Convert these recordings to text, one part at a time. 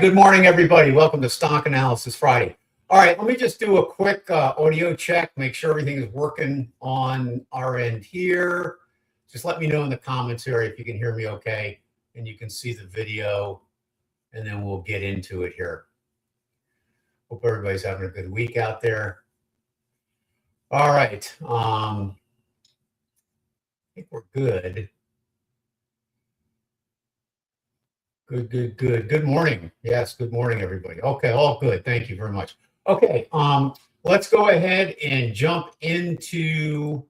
good morning, everybody. Welcome to Stock Analysis Friday. All right, let me just do a quick audio check, make sure everything is working on our end here. Just let me know in the comments area if you can hear me okay and you can see the video, and then we'll get into it here. Hope everybody's having a good week out there. All right, I think we're good. Good. Good morning. Yes, good morning, everybody. Okay, all good. Thank you very much. Okay, let's go ahead and jump into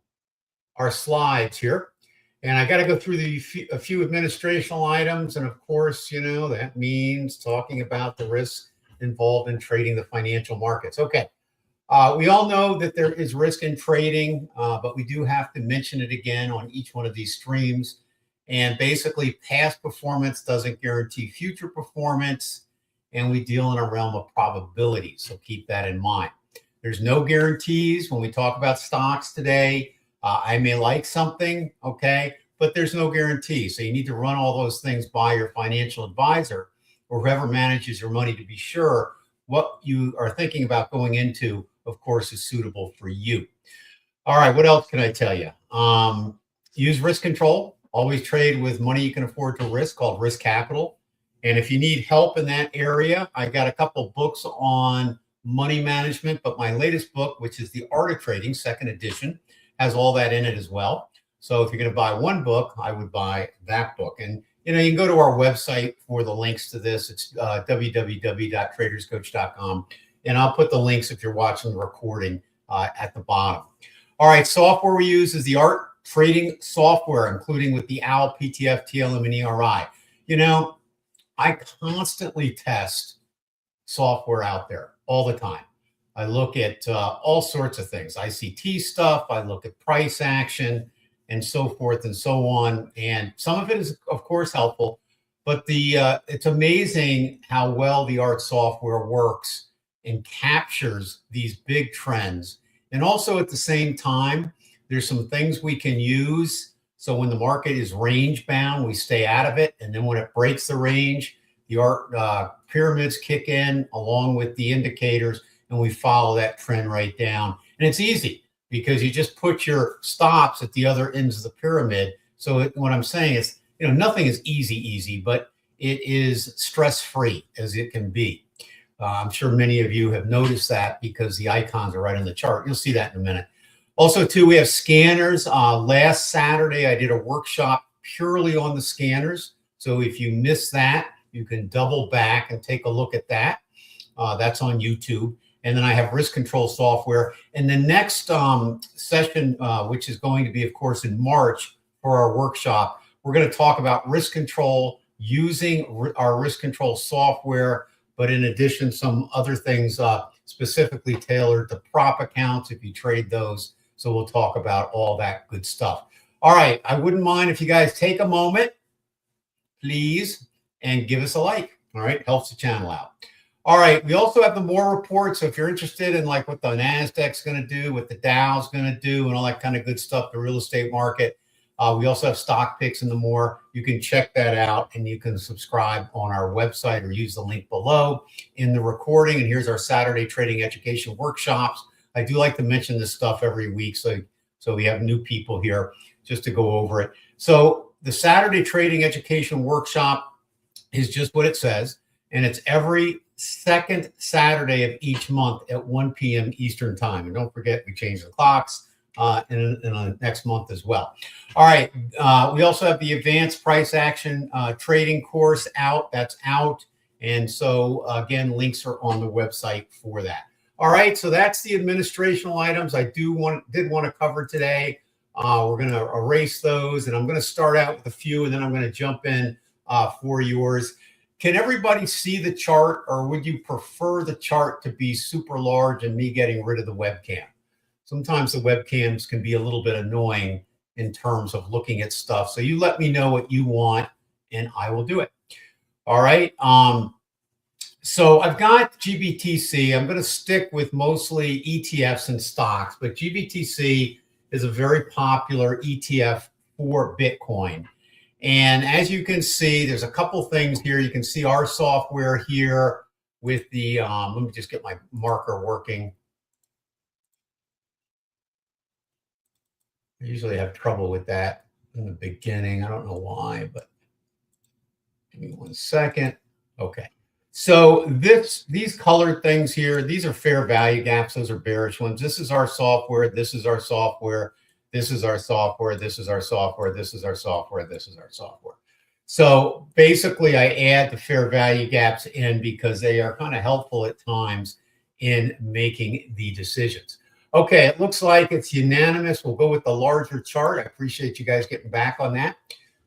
our slides here. And I got to go through a few administrational items. And of course, you know, that means talking about the risks involved in trading the financial markets. Okay, we all know that there is risk in trading, but we do have to mention it again on each one of these streams. And basically, past performance doesn't guarantee future performance, and we deal in a realm of probability. So keep that in mind. There's no guarantees when we talk about stocks today. I may like something, okay, but there's no guarantee. So you need to run all those things by your financial advisor or whoever manages your money to be sure what you are thinking about going into, of course, is suitable for you. All right, what else can I tell you? Use risk control. Always trade with money you can afford to risk, called risk capital. And if you need help in that area, I got a couple books on money management, but my latest book, which is The Art of Trading, second edition, has all that in it as well. So if you're going to buy one book, I would buy that book. And, you know, you can go to our website for the links to this. It's www.traderscoach.com. And I'll put the links if you're watching the recording at the bottom. All right, software we use is the Art Trading software, including with the OWL, PTF, TLM, and ERI. You know, I constantly test software out there all the time. I look at all sorts of things, ICT stuff, I look at price action, and so forth and so on. And some of it is, of course, helpful, but it's amazing how well the Art software works and captures these big trends. And also at the same time, there's some things we can use. So when the market is range bound, we stay out of it. And then when it breaks the range, the Art pyramids kick in along with the indicators, and we follow that trend right down. And it's easy because you just put your stops at the other ends of the pyramid. So what I'm saying is, you know, nothing is easy, but it is stress-free as it can be. I'm sure many of you have noticed that because the icons are right on the chart. You'll see that in a minute. Also, too, we have scanners. Last Saturday, I did a workshop purely on the scanners. So if you missed that, you can double back and take a look at that. That's on YouTube. And then I have risk control software. And the next session, which is going to be, of course, in March for our workshop, we're going to talk about risk control using our risk control software, but in addition, some other things specifically tailored to prop accounts if you trade those. So we'll talk about all that good stuff. All right, I wouldn't mind if you guys take a moment, please, and give us a like. All right, helps the channel out. All right, we also have the MOR report. So if you're interested in like what the NASDAQ's going to do, what the Dow's going to do, and all that kind of good stuff, the real estate market, we also have stock picks in the MOR. You can check that out, and you can subscribe on our website or use the link below in the recording. And here's our Saturday trading education workshops. I do like to mention this stuff every week, so we have new people here just to go over it. So the Saturday trading education workshop is just what it says, and it's every second Saturday of each month at 1 p.m. Eastern time. And don't forget, we change the clocks in the next month as well. All right, we also have the advanced price action trading course out. That's out. And so again, links are on the website for that. All right, so that's the administrational items I did want to cover today. We're going to erase those, and I'm going to start out with a few, and then I'm going to jump in for yours. Can everybody see the chart, or would you prefer the chart to be super large and me getting rid of the webcam? Sometimes the webcams can be a little bit annoying in terms of looking at stuff. So you let me know what you want, and I will do it. All right. So I've got GBTC. I'm going to stick with mostly ETFs and stocks, but GBTC is a very popular ETF for Bitcoin. And as you can see, there's a couple things here. You can see our software here with the, let me just get my marker working. I usually have trouble with that in the beginning. I don't know why, but give me 1 second. Okay. So these colored things here, these are fair value gaps. Those are bearish ones. This is our software. This is our software. This is our software. This is our software. This is our software. This is our software. So basically, I add the fair value gaps in because they are kind of helpful at times in making the decisions. Okay, it looks like it's unanimous. We'll go with the larger chart. I appreciate you guys getting back on that.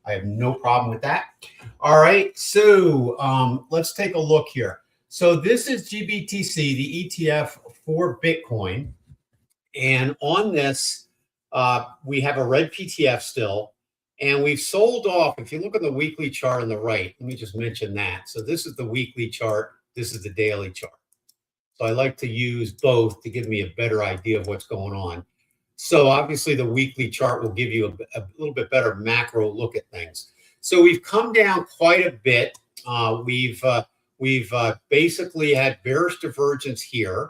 I have no problem with that. All right, so let's take a look here. So this is GBTC, the ETF for Bitcoin. And on this, we have a red PTF still. And we've sold off, if you look at the weekly chart on the right, let me just mention that. So this is the weekly chart. This is the daily chart. So I like to use both to give me a better idea of what's going on. So obviously the weekly chart will give you a little bit better macro look at things. So we've come down quite a bit. We've basically had bearish divergence here.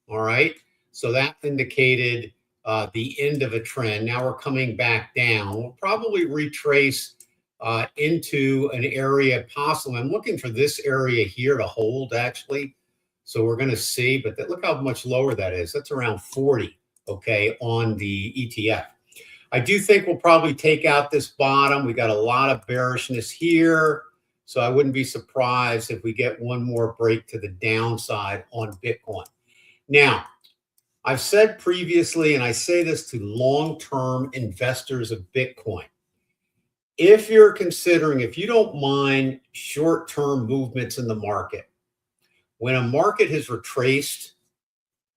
All right. So that indicated the end of a trend. Now we're coming back down. We'll probably retrace into an area possible. I'm looking for this area here to hold actually. So we're going to see, but look how much lower that is. That's around 40, okay, on the ETF. I do think we'll probably take out this bottom. We got a lot of bearishness here. So I wouldn't be surprised if we get one more break to the downside on Bitcoin. Now, I've said previously, and I say this to long-term investors of Bitcoin, if you're considering, if you don't mind short-term movements in the market, when a market has retraced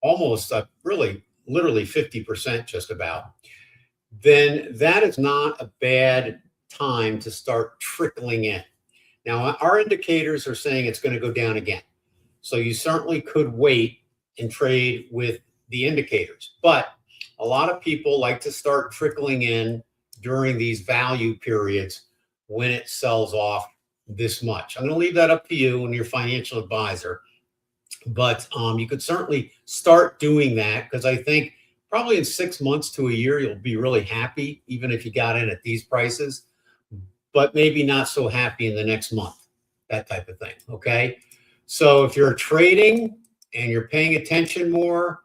almost really literally 50% just about, then that is not a bad time to start trickling in. Now, our indicators are saying it's going to go down again. So you certainly could wait and trade with the indicators. But a lot of people like to start trickling in during these value periods when it sells off this much. I'm going to leave that up to you and your financial advisor. But you could certainly start doing that because I think probably in 6 months to a year, you'll be really happy, even if you got in at these prices, but maybe not so happy in the next month, that type of thing. Okay. So if you're trading and you're paying attention more,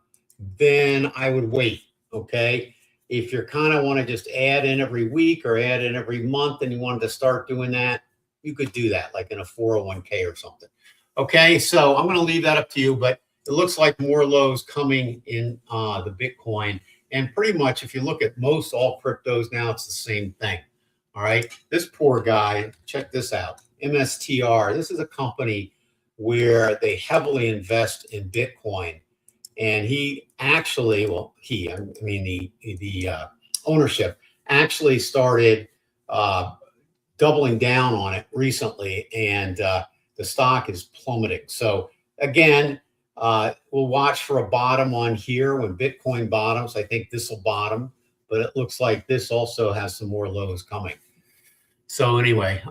then I would wait. Okay. If you're kind of want to just add in every week or add in every month and you wanted to start doing that, you could do that like in a 401k or something. Okay, so I'm going to leave that up to you, but it looks like more lows coming in the Bitcoin. And pretty much if you look at most all cryptos now, it's the same thing. All right, this poor guy, check this out. MSTR, this is a company where they heavily invest in Bitcoin. And he actually, well, the ownership actually started doubling down on it recently. And the stock is plummeting. So again, we'll watch for a bottom on here when Bitcoin bottoms. I think this will bottom, but it looks like this also has some more lows coming. So anyway,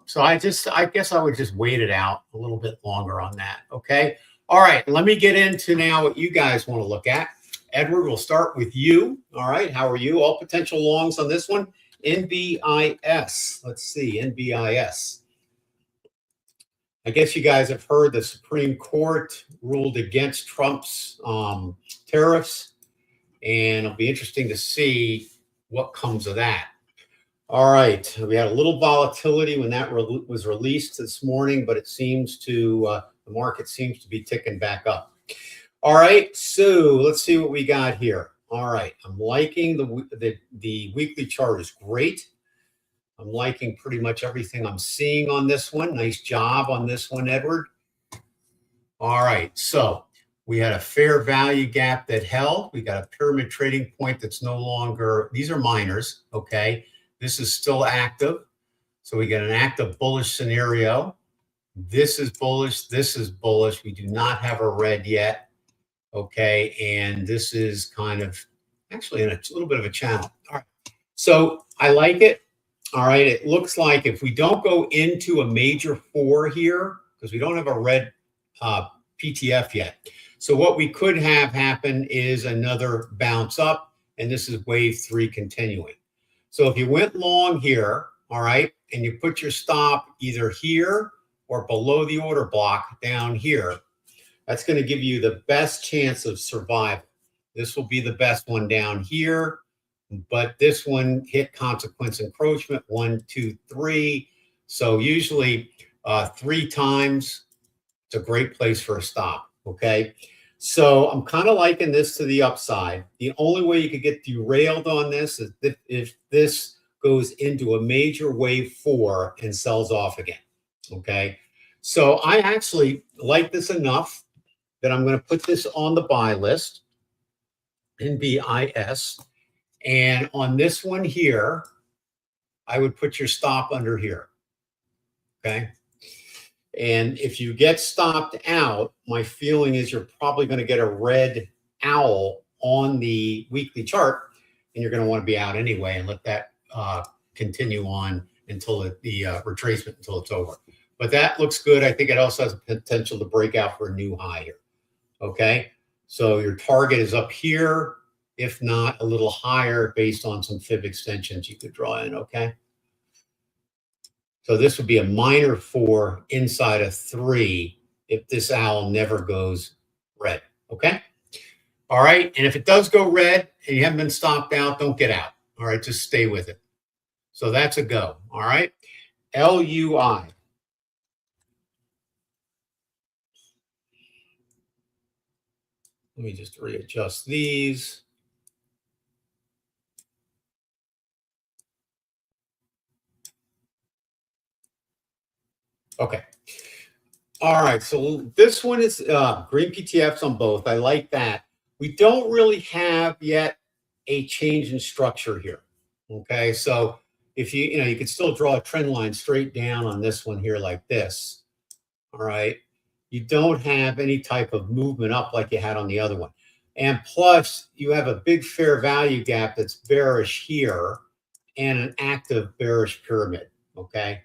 so I guess I would just wait it out a little bit longer on that. Okay. All right. Let me get into now what you guys want to look at. Edward, we'll start with you. All right. How are you? All potential longs on this one. NBIS. Let's see. NBIS. I guess you guys have heard the Supreme Court ruled against Trump's tariffs, and it'll be interesting to see what comes of that. All right, we had a little volatility when that was released this morning, but it seems to, the market seems to be ticking back up. All right, so let's see what we got here. All right, I'm liking the weekly chart is great. I'm liking pretty much everything I'm seeing on this one. Nice job on this one, Edward. All right, so we had a fair value gap that held. We got a pyramid trading point that's no longer, these are minors, okay? This is still active. So we get an active bullish scenario. This is bullish. This is bullish. We do not have a red yet, okay? And this is kind of actually in a little bit of a channel. All right, so I like it. All right, it looks like if we don't go into a major 4 here, because we don't have a red PTF yet. So what we could have happen is another bounce up, and this is wave 3 continuing. So if you went long here, all right, and you put your stop either here or below the order block down here, that's going to give you the best chance of survival. This will be the best one down here, but this one hit consequence encroachment 1, 2, 3. So usually 3 times, it's a great place for a stop. Okay. So I'm kind of liking this to the upside. The only way you could get derailed on this is if this goes into a major wave 4 and sells off again. Okay. So I actually like this enough that I'm going to put this on the buy list, NBIS. And on this one here, I would put your stop under here. Okay. And if you get stopped out, my feeling is you're probably going to get a red owl on the weekly chart, and you're going to want to be out anyway and let that continue on until the retracement until it's over. But that looks good. I think it also has a potential to break out for a new high here. Okay, so your target is up here, if not a little higher based on some fib extensions you could draw in. Okay. So this would be a minor 4 inside of 3 if this owl never goes red. Okay. All right. And if it does go red and you haven't been stopped out, don't get out. All right. Just stay with it. So that's a go. All right. LUI. Let me just readjust these. Okay. All right. So this one is green PTFs on both. I like that. We don't really have yet a change in structure here. Okay. So if you could still draw a trend line straight down on this one here like this. All right. You don't have any type of movement up like you had on the other one. And plus, you have a big fair value gap that's bearish here and an active bearish pyramid. Okay.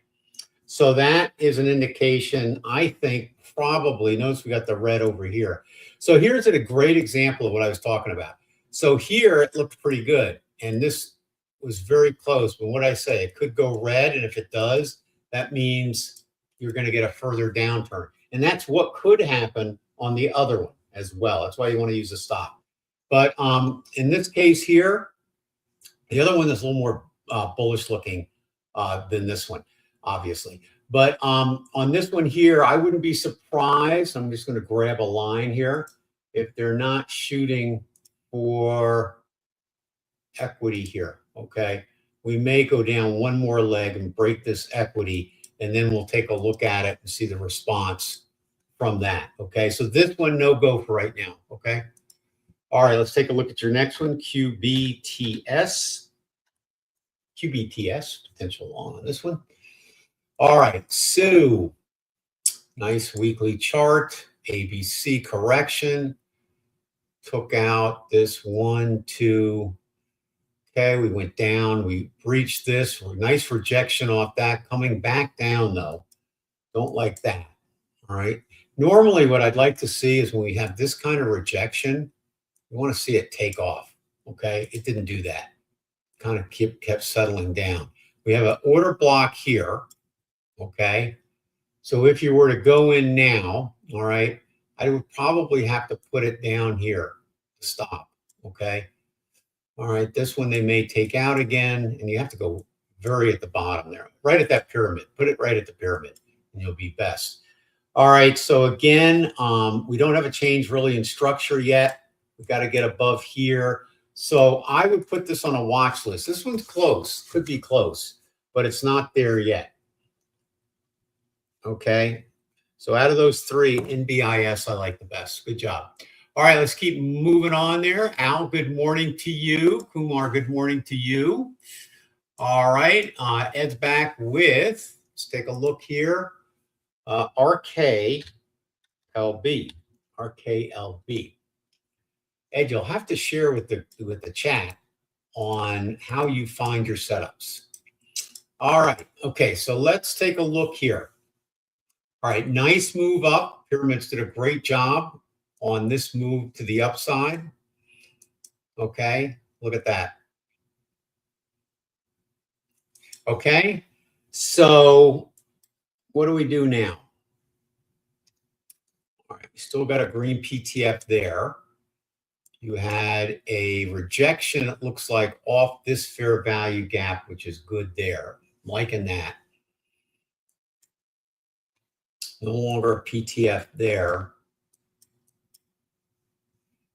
So that is an indication, I think, probably, notice we got the red over here. So here's a great example of what I was talking about. So here it looked pretty good, and this was very close. But what I say, it could go red, and if it does, that means you're going to get a further downturn. And that's what could happen on the other one as well. That's why you want to use a stop. But in this case here, the other one is a little more bullish looking than this one, obviously. But on this one here, I wouldn't be surprised. I'm just going to grab a line here. If they're not shooting for equity here, okay, we may go down one more leg and break this equity, and then we'll take a look at it and see the response from that. Okay, so this one, no go for right now. Okay. All right, let's take a look at your next one, QBTS. QBTS, potential long on this one. All right, so nice weekly chart, ABC correction. Took out this 1, 2. Okay, we went down, we breached this. Nice rejection off that. Coming back down, though. Don't like that. All right. Normally, what I'd like to see is when we have this kind of rejection, we want to see it take off. Okay, it didn't do that. Kind of kept settling down. We have an order block here. Okay, so if you were to go in now, all right, I would probably have to put it down here to stop. Okay, all right, this one they may take out again, and you have to go very at the bottom there, right at that pyramid. Put it right at the pyramid, and you'll be best. All right, so again, we don't have a change really in structure yet. We've got to get above here. So I would put this on a watch list. This one's close, could be close, but it's not there yet. Okay, so out of those 3, NBIS I like the best. Good job. All right, let's keep moving on there. Al, good morning to you. Kumar, good morning to you. All right, Ed's back with, let's take a look here. RKLB. Ed, you'll have to share with the chat on how you find your setups. All right. Okay. So let's take a look here. All right. Nice move up. Pyramids did a great job on this move to the upside. Okay. Look at that. Okay. So what do we do now? All right. We still got a green PTF there. You had a rejection, it looks like, off this fair value gap, which is good there. I'm liking that. No longer a PTF there.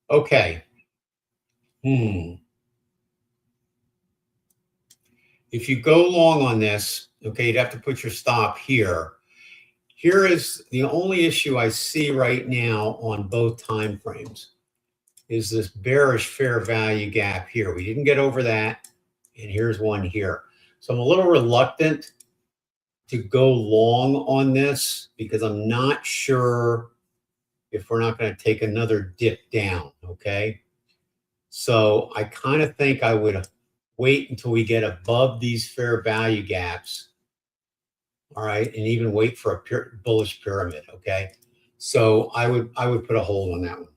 Okay. If you go long on this, okay, you'd have to put your stop here. Here is the only issue I see right now on both time frames is this bearish fair value gap here. We didn't get over that, and here's one here. So I'm a little reluctant to go long on this because I'm not sure if we're not going to take another dip down, okay? So I kind of think I would wait until we get above these fair value gaps, all right, and even wait for a bullish pyramid, okay? So I would put a hold on that one.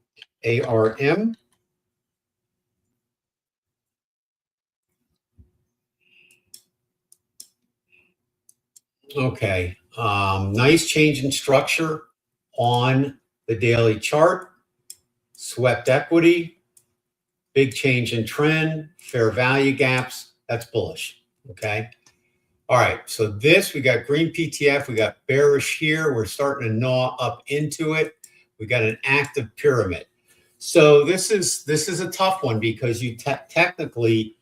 ARM. Okay, nice change in structure on the daily chart. Swept equity, big change in trend, fair value gaps. That's bullish, okay? All right, so this, we got green PTF, we got bearish here. We're starting to gnaw up into it. We got an active pyramid. So this is a tough one because you technically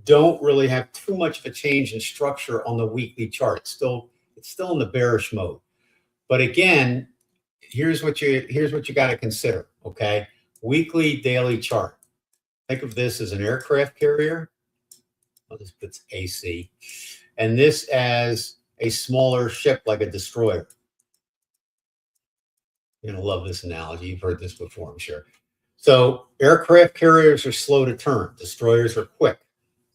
don't really have too much of a change in structure on the weekly chart. It's still in the bearish mode. But again, here's what you got to consider, okay? Weekly, daily chart. Think of this as an aircraft carrier. I'll just put AC. And this as a smaller ship like a destroyer. You're going to love this analogy. You've heard this before, I'm sure. So aircraft carriers are slow to turn. Destroyers are quick.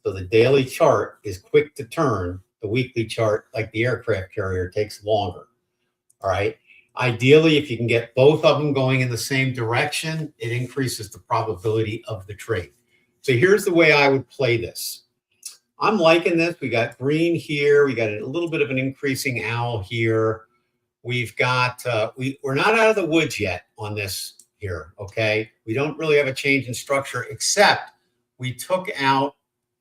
So the daily chart is quick to turn. The weekly chart, like the aircraft carrier, takes longer. All right. Ideally, if you can get both of them going in the same direction, it increases the probability of the trade. So here's the way I would play this. I'm liking this. We got green here. We got a little bit of an increasing owl here. We've got, we're not out of the woods yet on this here, okay? We don't really have a change in structure, except we took out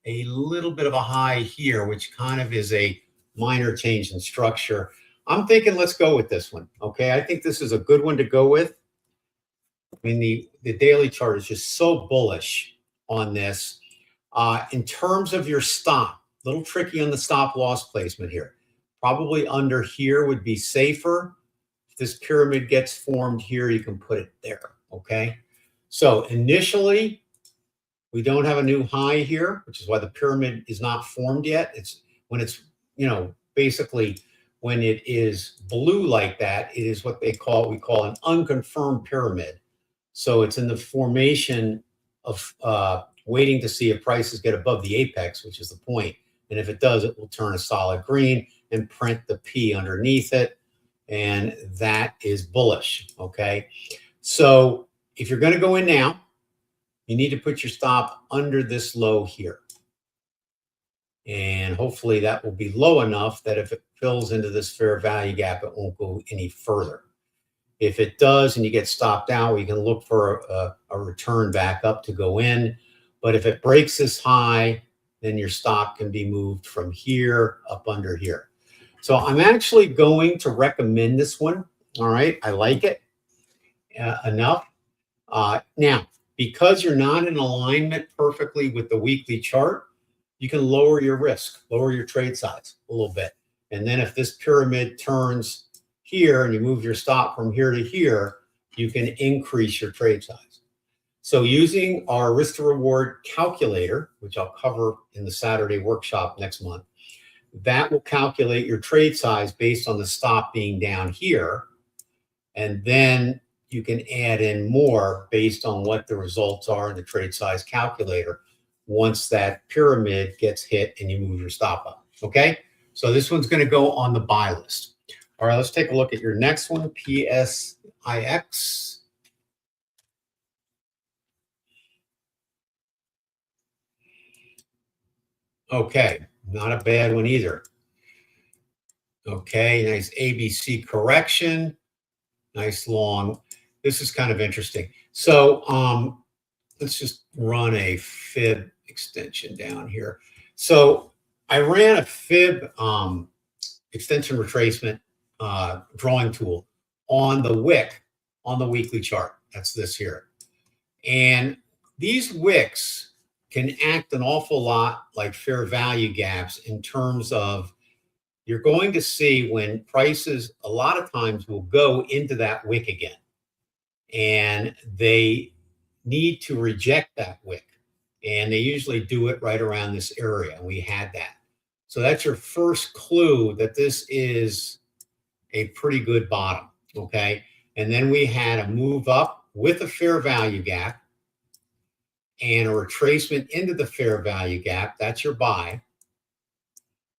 a little bit of a high here, which kind of is a minor change in structure. I'm thinking let's go with this one, okay? I think this is a good one to go with. I mean, the daily chart is just so bullish on this. In terms of your stop, a little tricky on the stop loss placement here. Probably under here would be safer. If this pyramid gets formed here, you can put it there, okay? So initially, we don't have a new high here, which is why the pyramid is not formed yet. It's when it's, basically when it is blue like that, it is what we call an unconfirmed pyramid. So it's in the formation of waiting to see if prices get above the apex, which is the point. And if it does, it will turn a solid green and print the P underneath it. And that is bullish, okay? So if you're going to go in now, you need to put your stop under this low here. And hopefully that will be low enough that if it fills into this fair value gap, it won't go any further. If it does and you get stopped out, we can look for a return back up to go in. But if it breaks this high, then your stop can be moved from here up under here. So I'm actually going to recommend this one. All right, I like it enough. Now, because you're not in alignment perfectly with the weekly chart, you can lower your risk, lower your trade size a little bit. And then if this pyramid turns here and you move your stop from here to here, you can increase your trade size. So using our risk to reward calculator, which I'll cover in the Saturday workshop next month, that will calculate your trade size based on the stop being down here. And then you can add in more based on what the results are in the trade size calculator once that pyramid gets hit and you move your stop up. Okay? So this one's going to go on the buy list. All right, let's take a look at your next one, PSIX. Okay, not a bad one either. Okay, nice ABC correction. Nice long. This is kind of interesting. So let's just run a fib extension down here. So I ran a fib extension retracement drawing tool on the wick on the weekly chart. That's this here. And these wicks can act an awful lot like fair value gaps in terms of you're going to see when prices a lot of times will go into that wick again. And they need to reject that wick. And they usually do it right around this area. And we had that. So that's your first clue that this is a pretty good bottom. Okay. And then we had a move up with a fair value gap and a retracement into the fair value gap. That's your buy.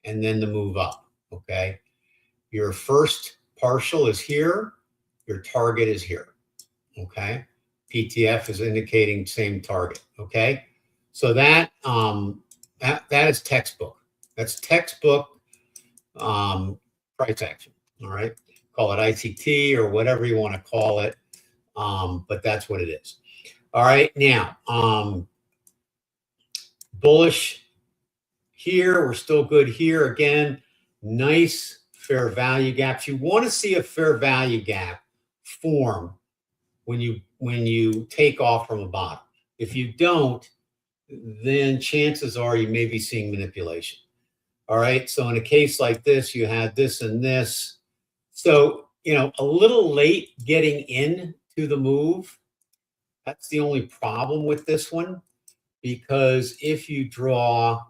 And then the move up. Okay. Your first partial is here. Your target is here. Okay. PTF is indicating same target. Okay. So that is textbook. That's textbook price action. All right. Call it ICT or whatever you want to call it. But that's what it is. All right. Now, bullish here. We're still good here. Again, nice fair value gaps. You want to see a fair value gap form when you take off from a bottom. If you don't, then chances are you may be seeing manipulation. All right. So in a case like this, you had this and this. So, a little late getting into the move. That's the only problem with this one, because if you draw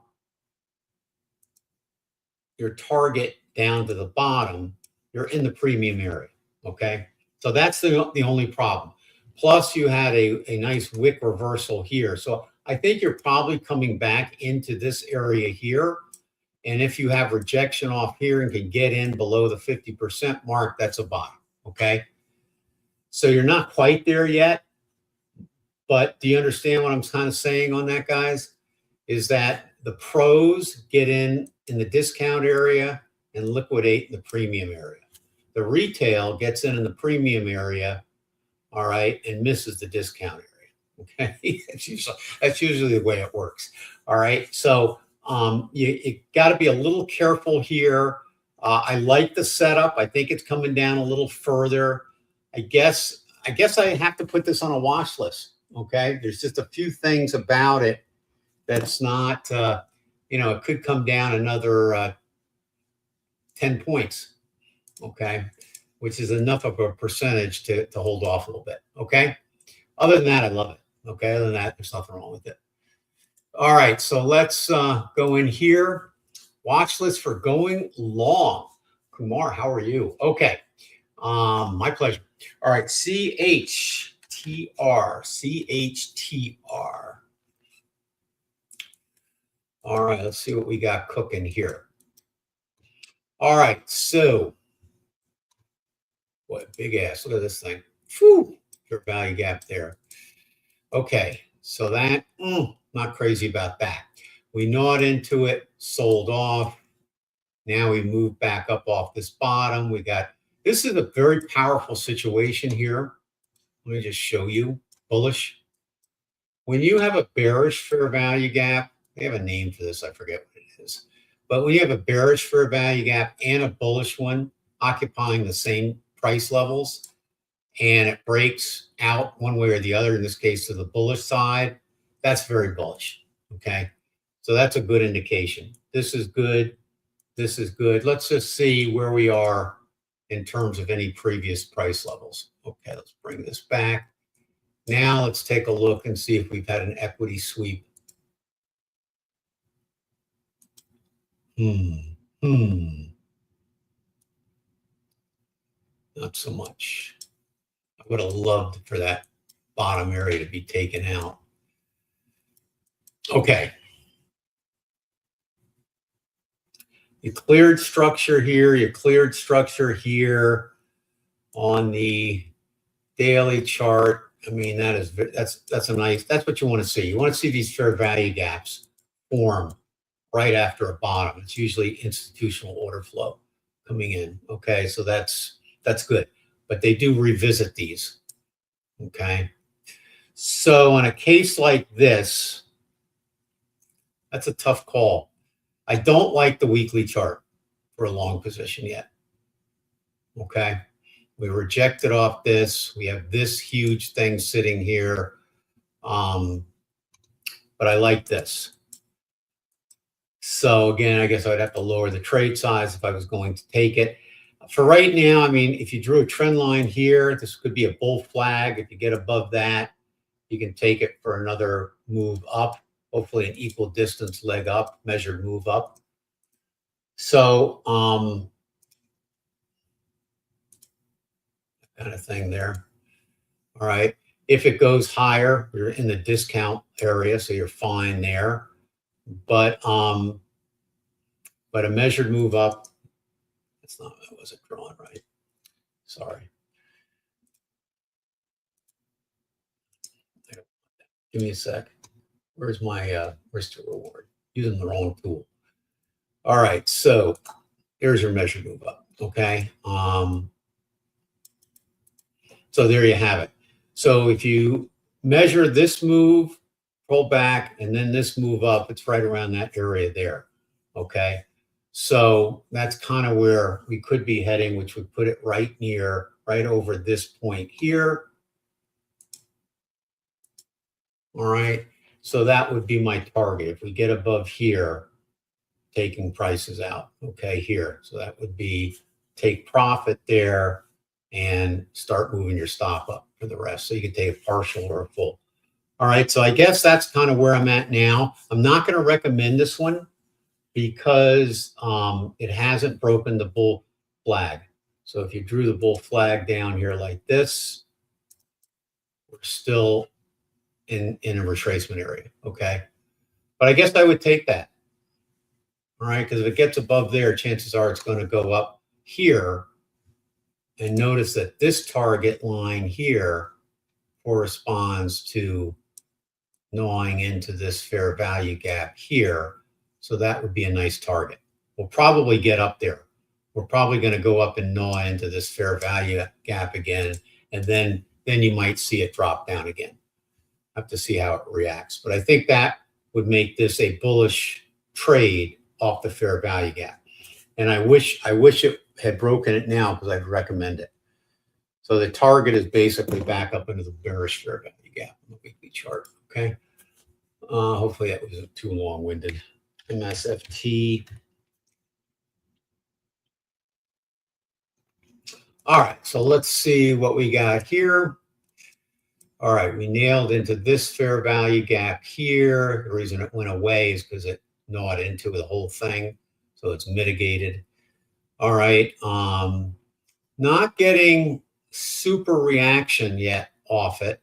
your target down to the bottom, you're in the premium area. Okay. So that's the only problem. Plus you had a nice wick reversal here. So I think you're probably coming back into this area here. And if you have rejection off here and can get in below the 50% mark, that's a bottom. Okay. So you're not quite there yet. But do you understand what I'm kind of saying on that, guys? Is that the pros get in the discount area and liquidate in the premium area. The retail gets in the premium area, all right, and misses the discount area. Okay, that's usually the way it works. All right, so you got to be a little careful here. I like the setup. I think it's coming down a little further. I guess I have to put this on a watch list. Okay, there's just a few things about it that's not, it could come down another 10 points. Okay, which is enough of a percentage to hold off a little bit. Okay, other than that, I love it. Okay, other than that, there's nothing wrong with it. All right, so let's go in here. Watch list for going long. Kumar, how are you? Okay, my pleasure. All right, CHTR. All right, let's see what we got cooking here. All right, so what big ass, look at this thing. Whew, fair value gap there. Okay, so that, not crazy about that. We gnawed into it, sold off. Now we move back up off this bottom. This is a very powerful situation here. Let me just show you, bullish. When you have a bearish fair value gap, they have a name for this, I forget what it is. But when you have a bearish fair value gap and a bullish one occupying the same price levels, and it breaks out one way or the other, in this case to the bullish side, that's very bullish. Okay, so that's a good indication. This is good. This is good. Let's just see where we are in terms of any previous price levels. Okay, let's bring this back. Now let's take a look and see if we've had an equity sweep. Not so much. I would have loved for that bottom area to be taken out. Okay. You cleared structure here. You cleared structure here on the daily chart. I mean, that's a nice, that's what you want to see. You want to see these fair value gaps form right after a bottom. It's usually institutional order flow coming in. Okay, so that's good. But they do revisit these. Okay. So on a case like this, that's a tough call. I don't like the weekly chart for a long position yet. Okay. We rejected off this. We have this huge thing sitting here. But I like this. So again, I guess I'd have to lower the trade size if I was going to take it. For right now, I mean, if you drew a trend line here, this could be a bull flag. If you get above that, you can take it for another move up, hopefully an equal distance leg up, measured move up. So kind of thing there. All right. If it goes higher, you're in the discount area, so you're fine there. But a measured move up, that's not, I wasn't drawn right. Sorry. Give me a sec. Where's my risk to reward? Using the wrong tool. All right, so here's your measured move up. Okay. So there you have it. So if you measure this move, pull back, and then this move up, it's right around that area there. Okay. So that's kind of where we could be heading, which would put it right over this point here. All right. So that would be my target. If we get above here, taking prices out, okay, here. So that would be take profit there and start moving your stop up for the rest. So you can take a partial or a full. All right. So I guess that's kind of where I'm at now. I'm not going to recommend this one because it hasn't broken the bull flag. So if you drew the bull flag down here like this, we're still in a retracement area. Okay. But I guess I would take that. All right. Because if it gets above there, chances are it's going to go up here. And notice that this target line here corresponds to gnawing into this fair value gap here. So that would be a nice target. We'll probably get up there. We're probably going to go up and gnaw into this fair value gap again. And then you might see it drop down again. Have to see how it reacts. But I think that would make this a bullish trade off the fair value gap. And I wish it had broken it now because I'd recommend it. So the target is basically back up into the bearish fair value gap on the weekly chart. Okay. Hopefully that was too long-winded. MSFT. All right. So let's see what we got here. All right, we nailed into this fair value gap here. The reason it went away is because it gnawed into the whole thing, so it's mitigated. All right, not getting super reaction yet off it.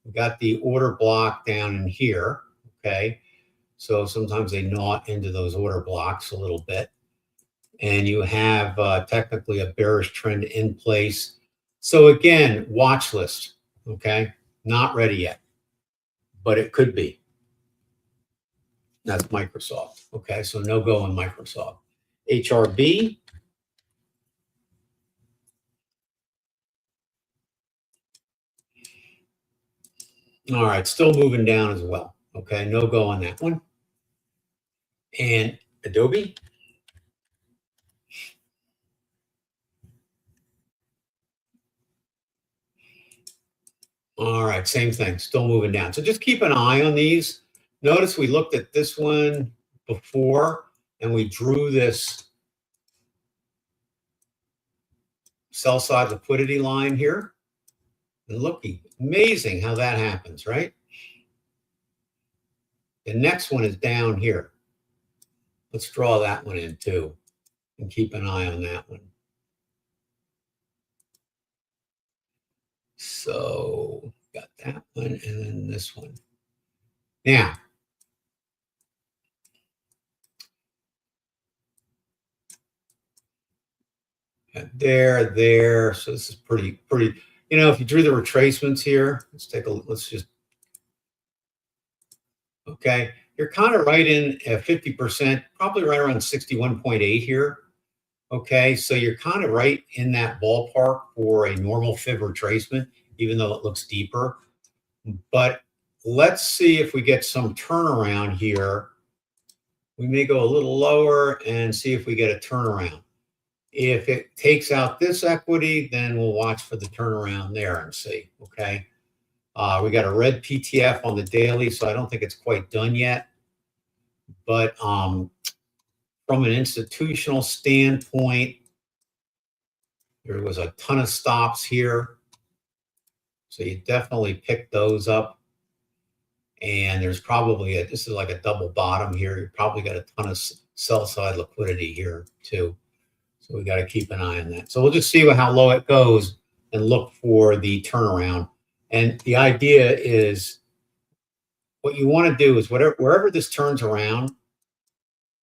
We got the order block down in here, okay? So sometimes they gnaw into those order blocks a little bit. And you have technically a bearish trend in place. So again, watch list, okay? Not ready yet, but it could be. That's Microsoft. Okay, so no go on Microsoft. HRB. All right, still moving down as well. Okay, no go on that one. And Adobe. All right, same thing, still moving down. So just keep an eye on these. Notice we looked at this one before and we drew this sell side liquidity line here. And look, amazing how that happens, right? The next one is down here. Let's draw that one in too and keep an eye on that one. So got that one and then this one. Now, There. So this is pretty. You know, if you drew the retracements here, let's just, okay. You're kind of right in at 50%, probably right around 61.8 here. Okay, so you're kind of right in that ballpark for a normal fib retracement, even though it looks deeper. But let's see if we get some turnaround here. We may go a little lower and see if we get a turnaround. If it takes out this equity, then we'll watch for the turnaround there and see. Okay. We got a red PTF on the daily, so I don't think it's quite done yet. But from an institutional standpoint, there was a ton of stops here. So you definitely pick those up. And there's probably this is like a double bottom here. You probably got a ton of sell side liquidity here too. So we got to keep an eye on that. So we'll just see how low it goes and look for the turnaround. And the idea is what you want to do is wherever this turns around,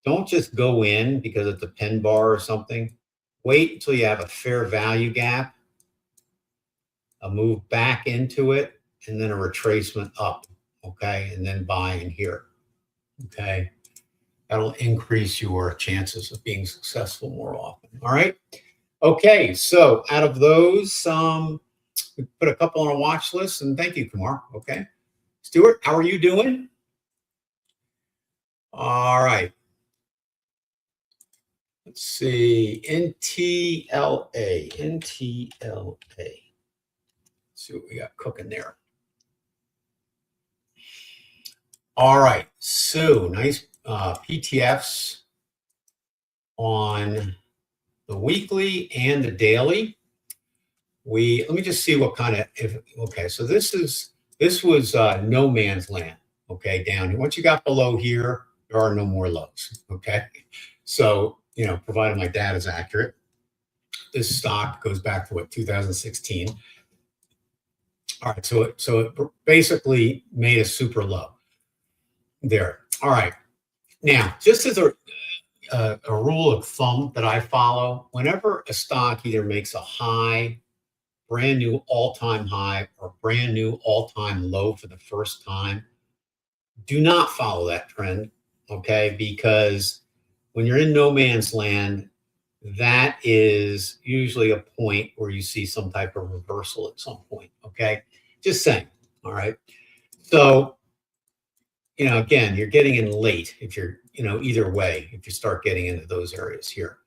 don't just go in because it's a pen bar or something. Wait until you have a fair value gap, a move back into it, and then a retracement up, okay? And then buy in here, okay? That'll increase your chances of being successful more often, all right? Okay, so out of those, we put a couple on a watch list, and thank you, Kumar, okay? Stuart, how are you doing? All right. Let's see, NTLA. Let's see what we got cooking there. All right, so nice PTFs on the weekly and the daily. Let me just see what kind of, okay, so this was no man's land, okay, down here. Once you got below here, there are no more lows, okay? So, you know, provided my data is accurate, this stock goes back to what, 2016. All right, so it basically made a super low there. All right, now just as a rule of thumb that I follow, whenever a stock either makes a high, brand new all-time high, or brand new all-time low for the first time, do not follow that trend, okay? Because when you're in no man's land, that is usually a point where you see some type of reversal at some point, okay? Just saying, all right? So, you know, again, you're getting in late if you're, you know, either way, if you start getting into those areas here.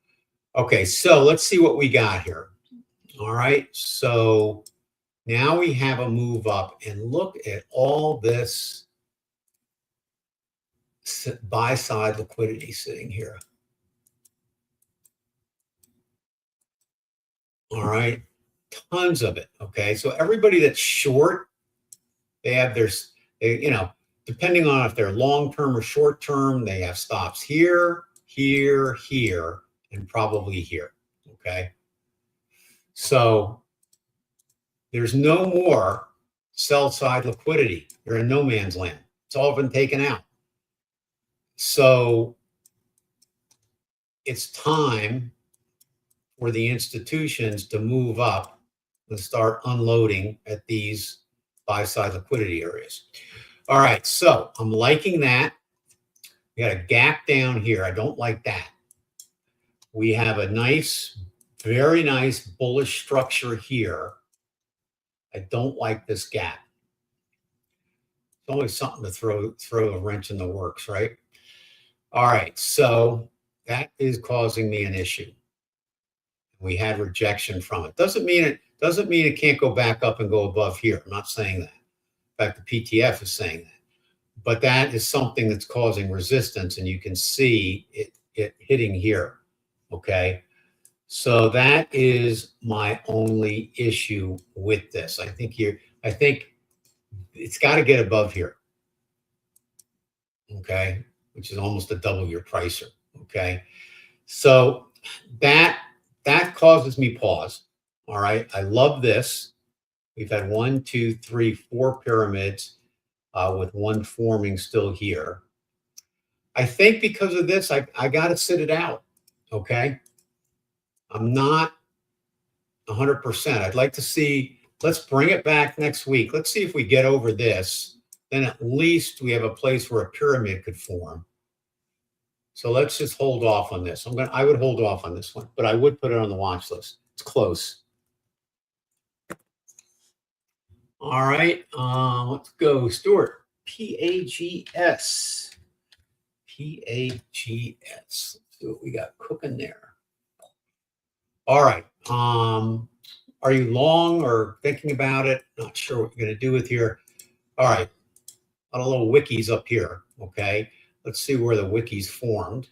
Okay, so let's see what we got here. All right, so now we have a move up, and look at all this buy side liquidity sitting here. All right, tons of it. Okay, so everybody that's short, they have you know, depending on if they're long-term or short-term, they have stops here, here, here, and probably here. Okay, so there's no more sell side liquidity. You're in no man's land. It's all been taken out. So it's time for the institutions to move up and start unloading at these buy-side liquidity areas. All right, so I'm liking that. We got a gap down here. I don't like that. We have a nice, very nice bullish structure here. I don't like this gap. It's always something to throw a wrench in the works, right? All right, so that is causing me an issue. We had rejection from it. Doesn't mean it can't go back up and go above here. I'm not saying that. In fact, the PTF is saying that. But that is something that's causing resistance, and you can see it hitting here. Okay, so that is my only issue with this. I think it's got to get above here. Okay, which is almost a double your pricer. Okay, so that causes me pause. All right, I love this. We've had 1, 2, 3, 4 pyramids with one forming still here. I think because of this, I got to sit it out. Okay, I'm not 100%. I'd like to see, let's bring it back next week. Let's see if we get over this. Then at least we have a place where a pyramid could form. So let's just hold off on this. I would hold off on this one, but I would put it on the watch list. It's close. All right, let's go, Stuart. PAGS. PAGS. Let's see what we got cooking there. All right. Are you long or thinking about it? Not sure what you're going to do with here. All right. A lot of little wikis up here. Okay. Let's see where the wikis formed.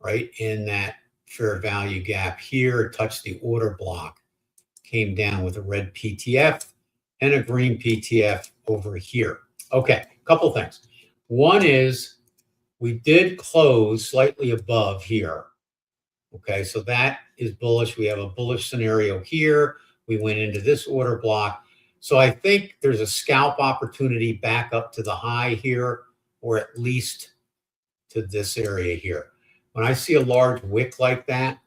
Right in that fair value gap here. Touched the order block. Came down with a red PTF and a green PTF over here. Okay. Couple things. One is we did close slightly above here. Okay, so that is bullish. We have a bullish scenario here. We went into this order block. So I think there's a scalp opportunity back up to the high here, or at least to this area here. When I see a large wick like that,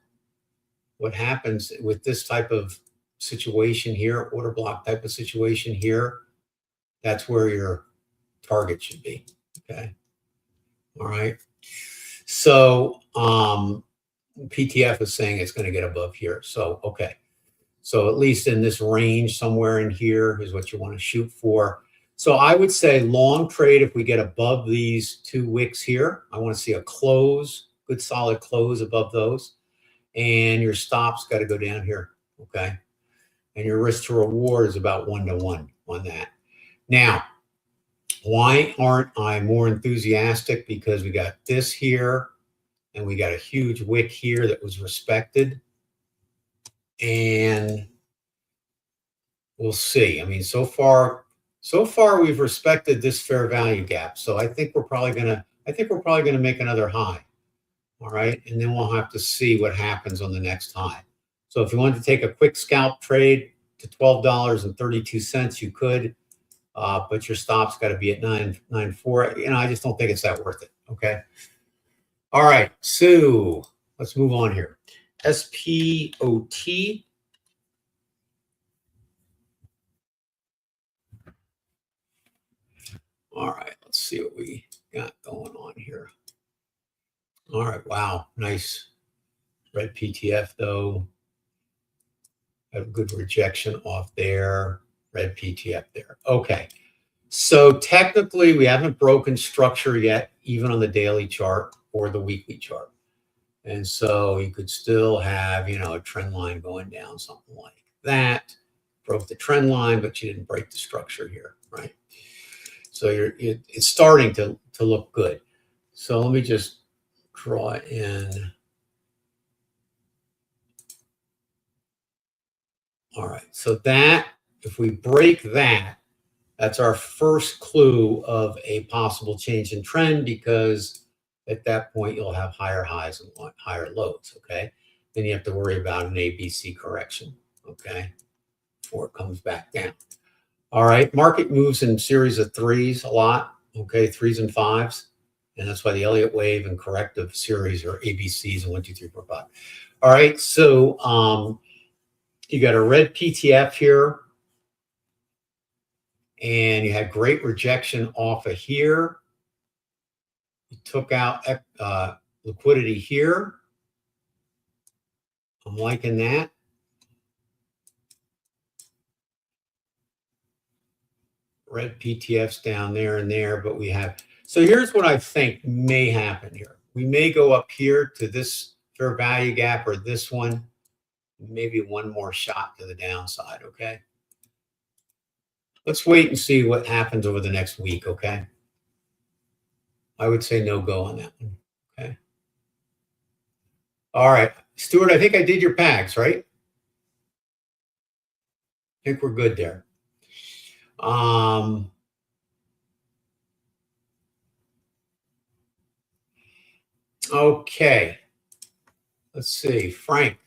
what happens with this type of situation here, order block type of situation here, that's where your target should be. Okay. All right. So, PTF is saying it's going to get above here. So, okay. So at least in this range, somewhere in here is what you want to shoot for. So I would say long trade if we get above these two wicks here. I want to see a close, good solid close above those. And your stop's got to go down here. Okay. And your risk to reward is about 1-to-1 on that. Now, why aren't I more enthusiastic? Because we got this here. And we got a huge wick here that was respected. And we'll see. I mean, so far we've respected this fair value gap. So I think we're probably gonna make another high. All right. And then we'll have to see what happens on the next high. So if you wanted to take a quick scalp trade to $12.32, you could, but your stop's got to be at 9.94. You know, I just don't think it's that worth it. Okay. All right, so let's move on here. SPOT. All right, let's see what we got going on here. All right, wow, nice red PTF though. Have a good rejection off there. Red PTF there. Okay, so technically we haven't broken structure yet, even on the daily chart or the weekly chart. And so you could still have, you know, a trend line going down, something like that. Broke the trend line, but you didn't break the structure here, right? So it's starting to look good. So let me just draw in. All right, so that, if we break that, that's our first clue of a possible change in trend, because at that point, you'll have higher highs and higher lows, okay? Then you have to worry about an ABC correction, okay, before it comes back down. All right, market moves in series of threes a lot, okay, 3s and 5s. And that's why the Elliott wave and corrective series are ABCs and 1, 2, 3, 4, 5. All right, so you got a red PTF here. And you had great rejection off of here. You took out liquidity here. I'm liking that. Red PTFs down there and there, but we have. So here's what I think may happen here. We may go up here to this fair value gap or this one. Maybe one more shot to the downside, okay? Let's wait and see what happens over the next week, okay? I would say no go on that one, okay? All right, Stuart, I think I did your PAGs, right? I think we're good there. Okay, let's see, Frank.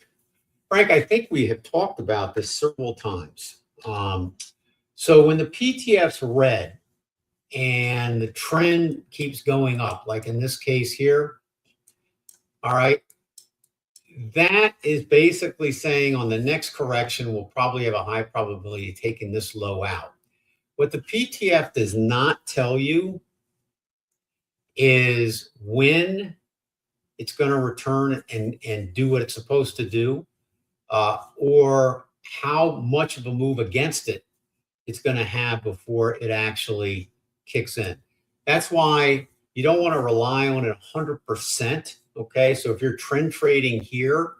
Frank, I think we have talked about this several times. So when the PTF's red and the trend keeps going up, like in this case here, all right, that is basically saying on the next correction, we'll probably have a high probability of taking this low out. What the PTF does not tell you is when it's going to return and do what it's supposed to do, or how much of a move against it it's going to have before it actually kicks in. That's why you don't want to rely on it 100%. Okay, so if you're trend trading here,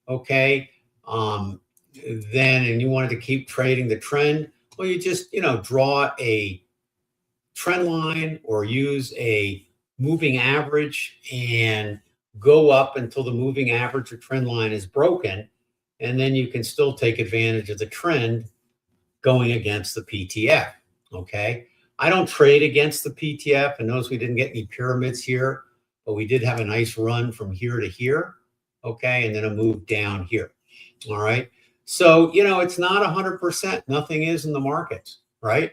okay, then and you wanted to keep trading the trend, well, you just draw a trend line or use a moving average and go up until the moving average or trend line is broken, and then you can still take advantage of the trend going against the PTF. Okay, I don't trade against the PTF, and notice we didn't get any pyramids here, but we did have a nice run from here to here. Okay, and then a move down here. All right, so it's not 100%. Nothing is in the markets, right?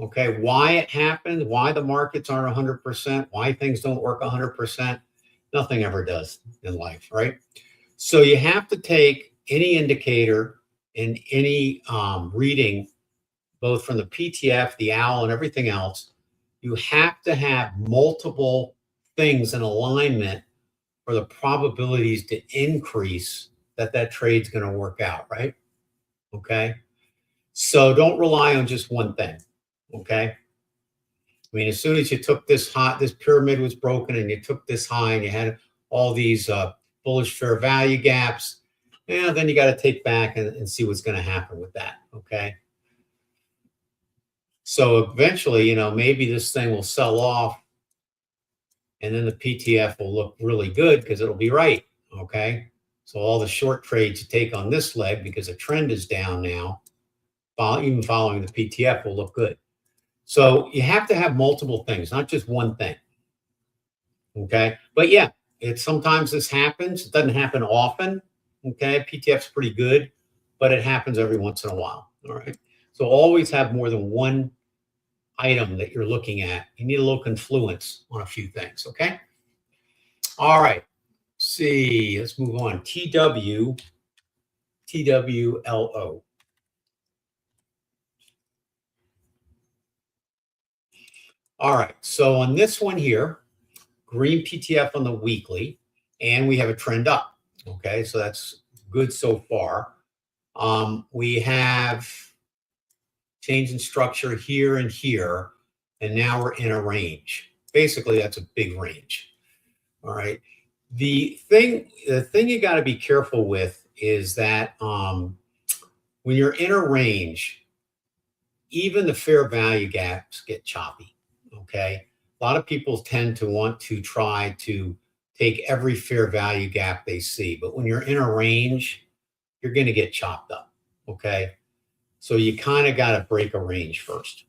Okay, why it happened, why the markets aren't 100%, why things don't work 100%, nothing ever does in life, right? So you have to take any indicator and any reading, both from the PTF, the OWL, and everything else. You have to have multiple things in alignment for the probabilities to increase that trade's going to work out, right? Okay, so don't rely on just one thing. Okay, I mean, as soon as you took this pyramid was broken, and you took this high, and you had all these bullish fair value gaps, then you got to take back and see what's going to happen with that. Okay, so eventually, maybe this thing will sell off, and then the PTF will look really good because it'll be right. Okay, so all the short trades you take on this leg, because the trend is down now, even following the PTF, will look good. So you have to have multiple things, not just one thing. Okay, but yeah, sometimes this happens. It doesn't happen often. Okay, PTF's pretty good, but it happens every once in a while. All right, so always have more than one item that you're looking at. You need a little confluence on a few things. Okay, all right. Let's see, let's move on. TWLO. All right, so on this one here, green PTF on the weekly, and we have a trend up. Okay, so that's good so far. We have change in structure here and here, and now we're in a range. Basically, that's a big range. All right. The thing you got to be careful with is that when you're in a range, even the fair value gaps get choppy. Okay, a lot of people tend to want to try to take every fair value gap they see, but when you're in a range, you're going to get chopped up. Okay, so you kind of got to break a range first.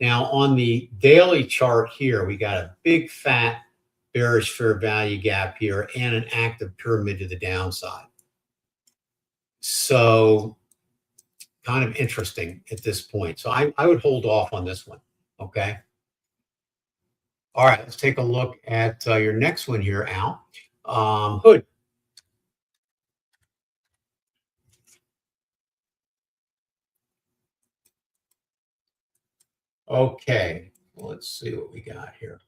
Now on the daily chart here, we got a big fat bearish fair value gap here and an active pyramid to the downside. So kind of interesting at this point. So I would hold off on this one. Okay. All right, let's take a look at your next one here, Al. Hood. Okay, let's see what we got here.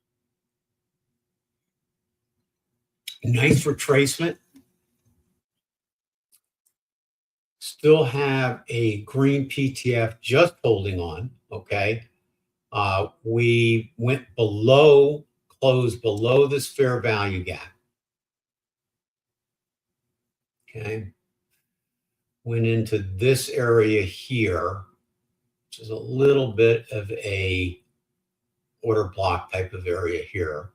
Nice retracement. Still have a green PTF just holding on. Okay. We went closed below this fair value gap. Okay. Went into this area here, which is a little bit of a order block type of area here.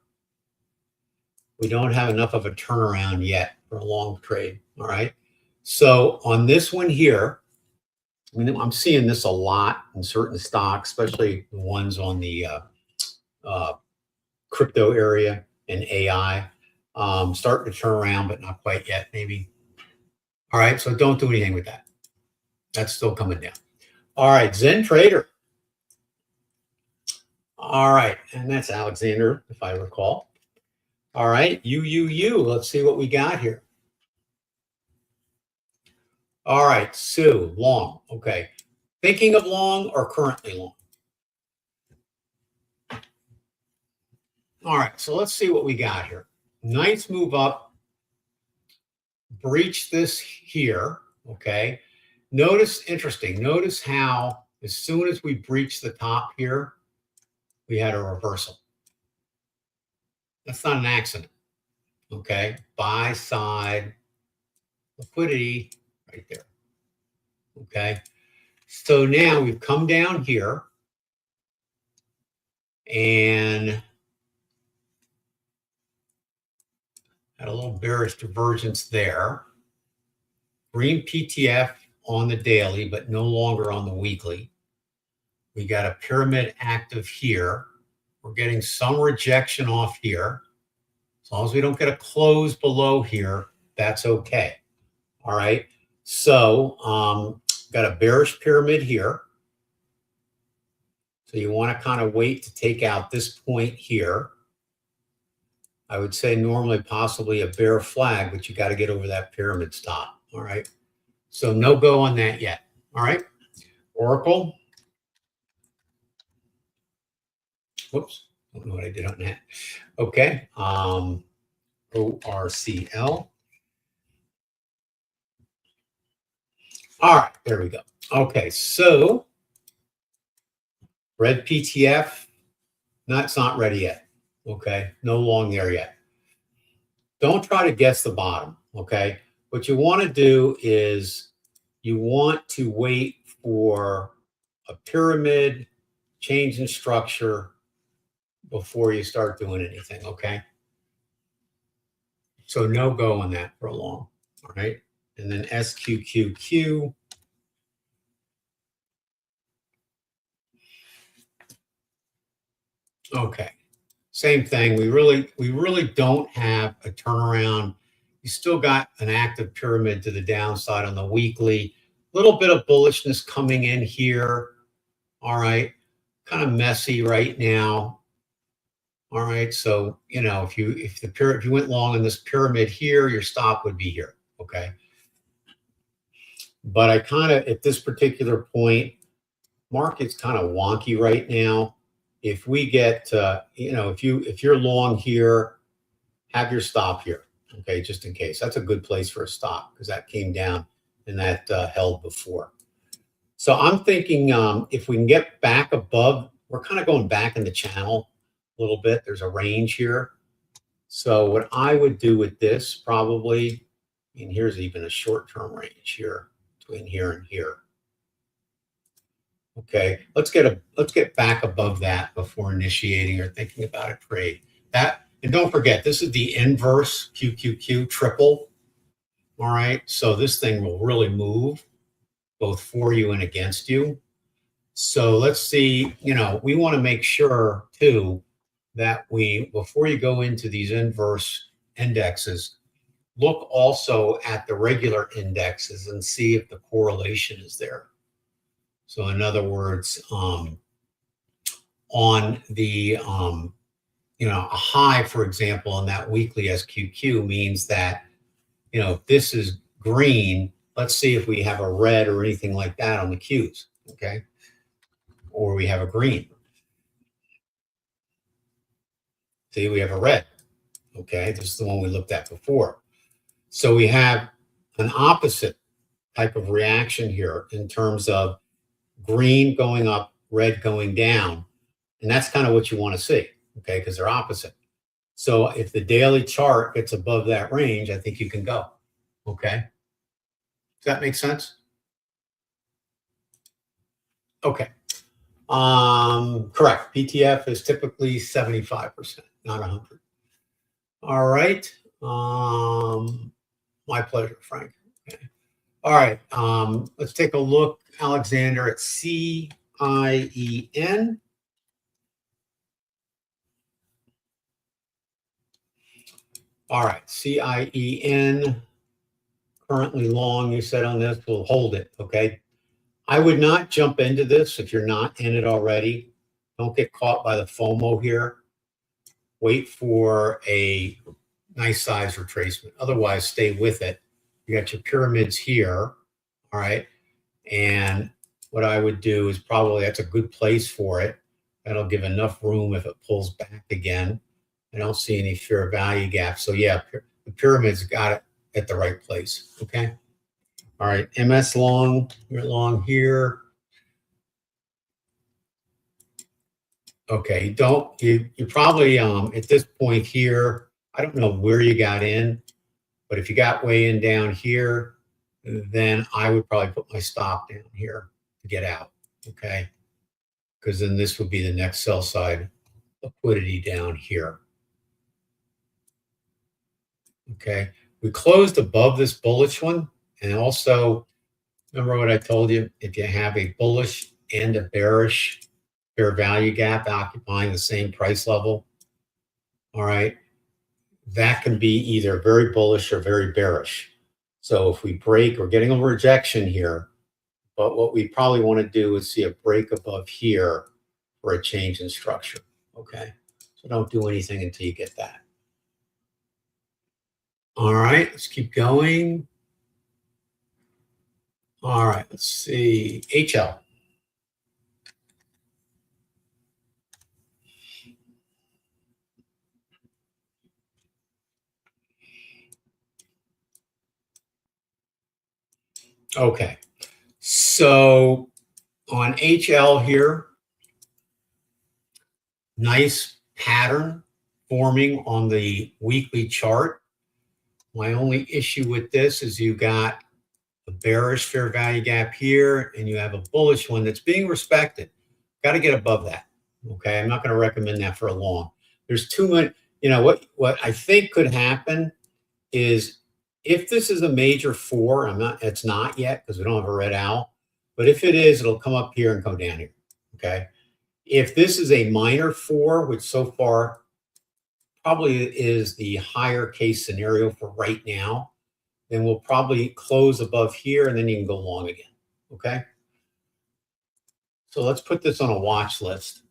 We don't have enough of a turnaround yet for a long trade. All right. So on this one here, I mean, I'm seeing this a lot in certain stocks, especially the ones on the crypto area and AI. Starting to turn around, but not quite yet, maybe. All right, so don't do anything with that. That's still coming down. All right, Zen Trader. All right, and that's Alexander, if I recall. All right, let's see what we got here. All right, Sue, long. Okay. Thinking of long or currently long? All right, so let's see what we got here. Nice move up. Breach this here. Okay. Notice, interesting. Notice how as soon as we breach the top here, we had a reversal. That's not an accident. Okay. Buy side liquidity right there. Okay. So now we've come down here and had a little bearish divergence there. Green PTF on the daily, but no longer on the weekly. We got a pyramid active here. We're getting some rejection off here. As long as we don't get a close below here, that's okay. All right. So got a bearish pyramid here. So you want to kind of wait to take out this point here. I would say normally possibly a bear flag, but you got to get over that pyramid stop. All right. So no go on that yet. All right. Oracle. Whoops. Don't know what I did on that. Okay. ORCL. All right. There we go. Okay. So red PTF. No, it's not ready yet. Okay. No long there yet. Don't try to guess the bottom. Okay. What you want to do is you want to wait for a pyramid change in structure before you start doing anything, okay? So no go on that for a long, all right? And then SQQQ. Okay, same thing. We really don't have a turnaround. You still got an active pyramid to the downside on the weekly. Little bit of bullishness coming in here. All right, kind of messy right now. All right, so you know if you went long in this pyramid here, your stop would be here. Okay, but I kind of at this particular point, market's kind of wonky right now. If we get if you're long here, have your stop here. Okay, just in case. That's a good place for a stop because that came down and that held before. So I'm thinking if we can get back above, we're kind of going back in the channel a little bit. There's a range here. So what I would do with this probably, and here's even a short-term range here between here and here. Okay, let's get back above that before initiating or thinking about a trade. And don't forget, this is the inverse QQQ triple. All right, so this thing will really move both for you and against you. So let's see, we want to make sure too that before you go into these inverse indexes, look also at the regular indexes and see if the correlation is there. So in other words, on the, a high, for example, on that weekly SQQ means that, if this is green, let's see if we have a red or anything like that on the Qs, okay? Or we have a green. See, we have a red, okay? This is the one we looked at before. So we have an opposite type of reaction here in terms of green going up, red going down. And that's kind of what you want to see, okay? Because they're opposite. So if the daily chart gets above that range, I think you can go, okay? Does that make sense? Okay. Correct. PTF is typically 75%, not 100. All right. My pleasure, Frank. Okay. All right. Let's take a look, Alexander, at CIEN. All right. CIEN, currently long, you said on this, we'll hold it, okay? I would not jump into this if you're not in it already. Don't get caught by the FOMO here. wait for a nice size retracement. Otherwise, stay with it. You got your pyramids here, all right? And what I would do is probably that's a good place for it. That'll give enough room if it pulls back again. I don't see any fair value gaps. So yeah, the pyramids got it at the right place, okay? All right, MS long, we're long here. Okay, you probably, at this point here, I don't know where you got in, but if you got way in down here, then I would probably put my stop down here to get out, okay? Because then this would be the next sell side liquidity down here. Okay, we closed above this bullish one. And also, remember what I told you? If you have a bullish and a bearish fair value gap occupying the same price level, all right, that can be either very bullish or very bearish. So if we break, we're getting a rejection here, but what we probably want to do is see a break above here for a change in structure, okay? So don't do anything until you get that. All right, let's keep going. All right, let's see, HL. Okay, so on HL here, nice pattern forming on the weekly chart. My only issue with this is you got a bearish fair value gap here, and you have a bullish one that's being respected. Got to get above that. Okay, I'm not going to recommend that for a long. There's too much. You know what I think could happen is if this is a major 4, it's not yet because we don't have a red owl. But if it is, it'll come up here and come down here. Okay. If this is a minor 4, which so far probably is the higher case scenario for right now, then we'll probably close above here and then you can go long again. Okay. So let's put this on a watch list.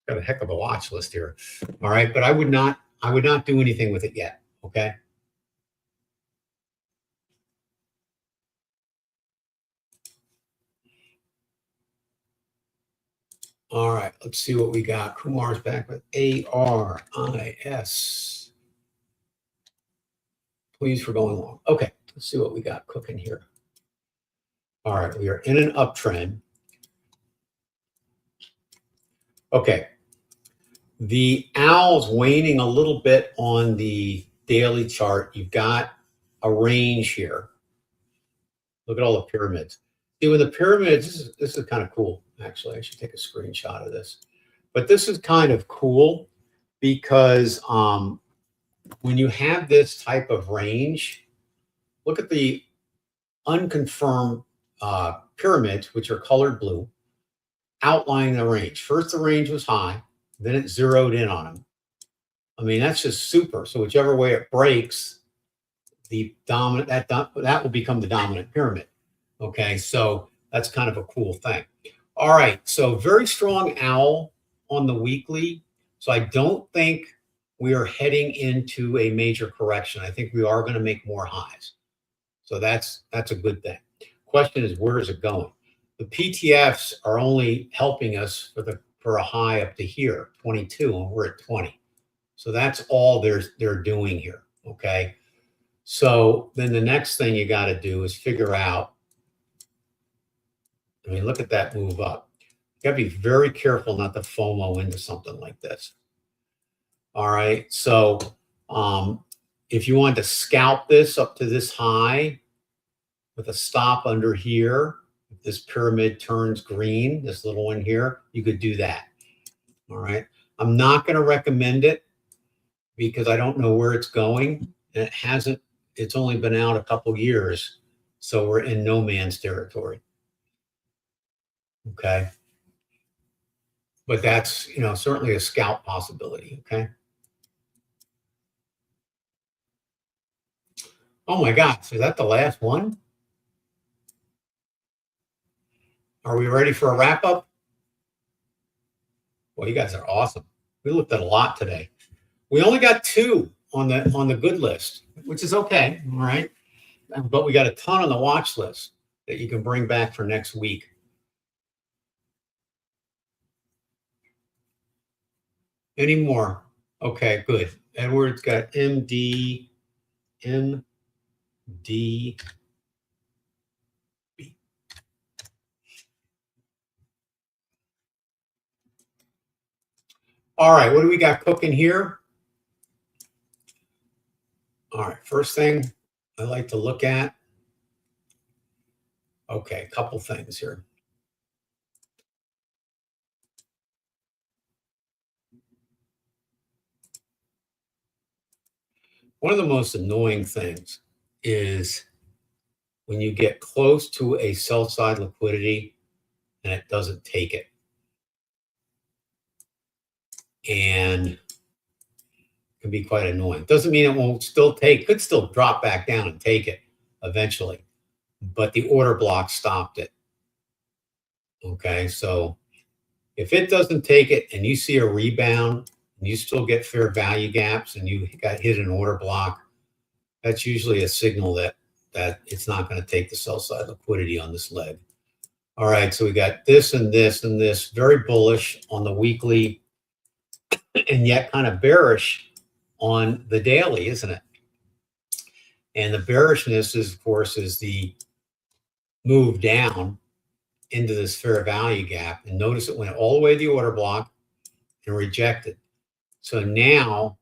Got a heck of a watch list here. All right. But I would not do anything with it yet. Okay. All right, let's see what we got. Kumar's back with ARIS. Please for going long. Okay, let's see what we got cooking here. All right, we are in an uptrend. Okay, the owl's waning a little bit on the daily chart. You've got a range here. Look at all the pyramids. See, with the pyramids, this is kind of cool. Actually, I should take a screenshot of this. But this is kind of cool because when you have this type of range, look at the unconfirmed pyramids, which are colored blue, outlining the range. First, the range was high, then it zeroed in on them. I mean, that's just super. So whichever way it breaks, the dominant that will become the dominant pyramid. Okay, so that's kind of a cool thing. All right, so very strong owl on the weekly. So I don't think we are heading into a major correction. I think we are going to make more highs. So that's a good thing. Question is, where is it going? The PTFs are only helping us for a high up to here, 22, and we're at 20. So that's all they're doing here. Okay. So then the next thing you got to do is figure out. I mean, look at that move up. You got to be very careful not to FOMO into something like this. All right. So if you want to scalp this up to this high with a stop under here, if this pyramid turns green, this little one here, you could do that. All right. I'm not going to recommend it because I don't know where it's going. And it's only been out a couple years. So we're in no man's territory. Okay. But that's, certainly a scalp possibility. Okay. Oh my gosh. Is that the last one? Are we ready for a wrap up? Well, you guys are awesome. We looked at a lot today. We only got 2 on the good list, which is okay, all right? But we got a ton on the watch list that you can bring back for next week. Any more? Okay, good. Edward's got MD. All right, what do we got cooking here? All right, first thing I like to look at. Okay, a couple things here. One of the most annoying things is when you get close to a sell side liquidity and it doesn't take it. And it can be quite annoying. Doesn't mean it won't still take, could still drop back down and take it eventually, but the order block stopped it. Okay, so if it doesn't take it and you see a rebound and you still get fair value gaps and you got hit an order block, that's usually a signal that it's not going to take the sell side liquidity on this leg. All right, so we got this and this and this, very bullish on the weekly and yet kind of bearish on the daily, isn't it? And the bearishness is, of course, is the move down into this fair value gap. And notice it went all the way to the order block and rejected. So now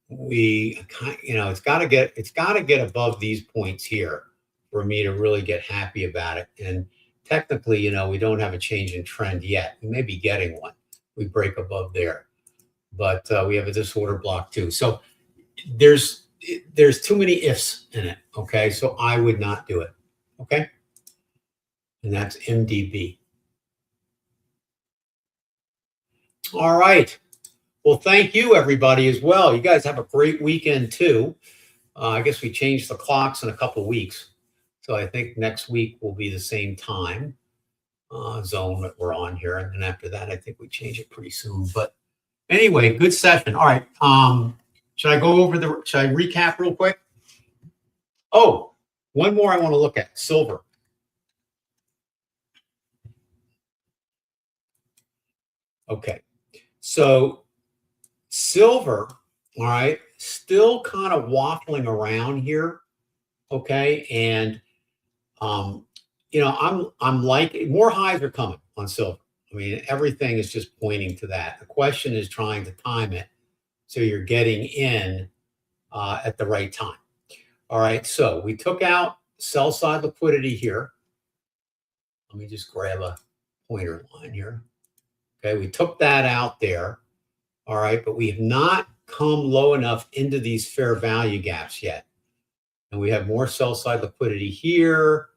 we, it's got to get above these points here for me to really get happy about it. And technically, we don't have a change in trend yet. We may be getting one. We break above there, but we have a disorder block too. So there's too many ifs in it. Okay, so I would not do it. Okay, and that's MDB. All right. Well, thank you, everybody, as well. You guys have a great weekend, too. I guess we changed the clocks in a couple of weeks. So I think next week will be the same time zone that we're on here. And then after that, I think we change it pretty soon. But anyway, good session. All right. Should I go over should I recap real quick? Oh, one more I want to look at, silver. Okay. So silver, all right, still kind of waffling around here, okay, and I'm like more highs are coming on silver. I mean, everything is just pointing to that. The question is trying to time it so you're getting in at the right time. All right, so we took out sell side liquidity here. Let me just grab a pointer line here. Okay, we took that out there. All right, but we have not come low enough into these fair value gaps yet. And we have more sell side liquidity here.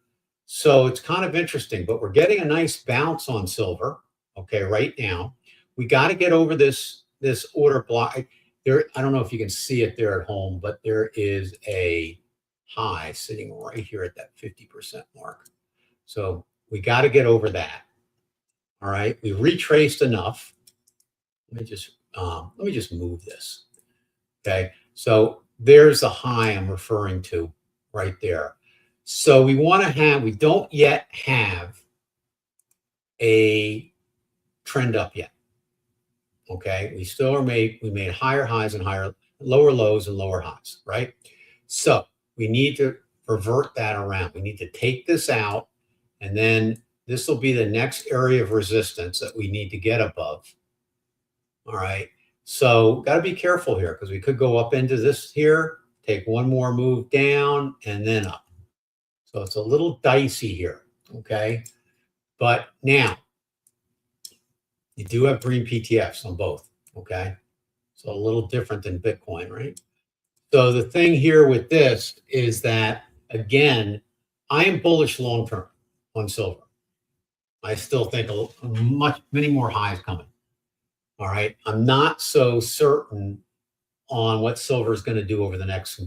So it's kind of interesting, but we're getting a nice bounce on silver, okay, right now. We got to get over this order block. There, I don't know if you can see it there at home, but there is a high sitting right here at that 50% mark. So we got to get over that. All right, we retraced enough. Let me just move this. Okay, so there's the high I'm referring to right there. So we don't yet have a trend up yet. Okay, we made higher highs and lower lows and lower highs, right? So we need to revert that around. We need to take this out, and then this will be the next area of resistance that we need to get above. All right, so got to be careful here because we could go up into this here, take one more move down, and then up. So it's a little dicey here, okay? But now, you do have green PTFs on both, okay? So a little different than Bitcoin, right? So the thing here with this is that, again, I am bullish long-term on silver. I still think many more highs coming. All right. I'm not so certain on what silver is going to do over the next,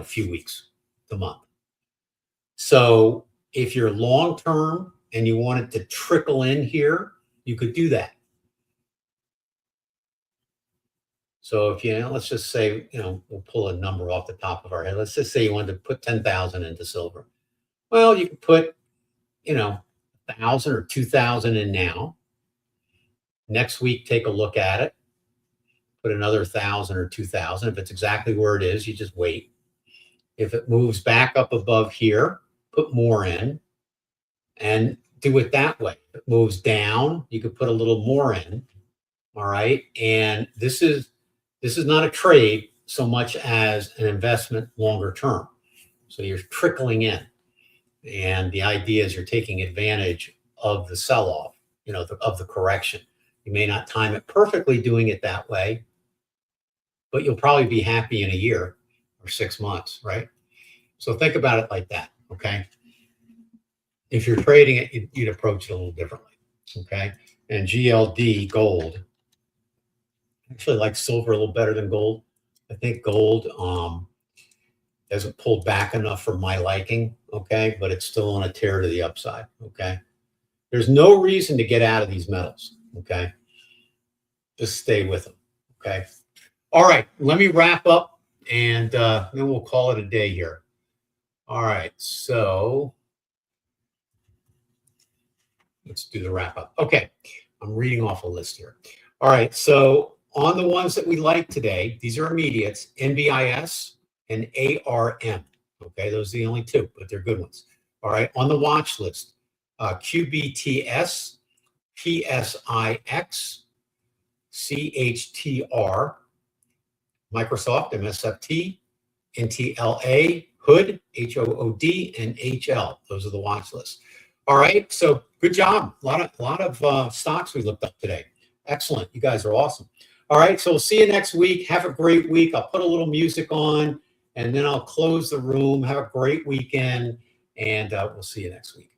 few weeks, the month. So if you're long term and you want it to trickle in here, you could do that. So if let's just say, we'll pull a number off the top of our head. Let's just say you wanted to put 10,000 into silver. Well, you can put, 1,000 or 2,000 in now. Next week, take a look at it. Put another 1,000 or 2,000. If it's exactly where it is, you just wait. If it moves back up above here, put more in and do it that way. If it moves down, you could put a little more in. All right. And this is not a trade so much as an investment longer term. So you're trickling in. And the idea is you're taking advantage of the sell-off, of the correction. You may not time it perfectly doing it that way, but you'll probably be happy in a year or 6 months, right? So think about it like that, okay? If you're trading it, you'd approach it a little differently, okay? And GLD, gold. I actually like silver a little better than gold. I think gold hasn't pulled back enough for my liking, okay? But it's still on a tear to the upside, okay? There's no reason to get out of these metals, okay? Just stay with them, okay? All right, let me wrap up, and then we'll call it a day here. All right, so let's do the wrap up. Okay, I'm reading off a list here. All right, so on the ones that we like today, these are immediates, NBIS and ARM. Okay, those are the only two, but they're good ones. All right, on the watch list, QBTS, PSIX, CHTR, Microsoft, MSFT, NTLA, Hood, HOOD, and HL. Those are the watch lists. All right, so good job. A lot of stocks we looked up today. Excellent. You guys are awesome. All right, so we'll see you next week. Have a great week. I'll put a little music on, and then I'll close the room. Have a great weekend, and we'll see you next week.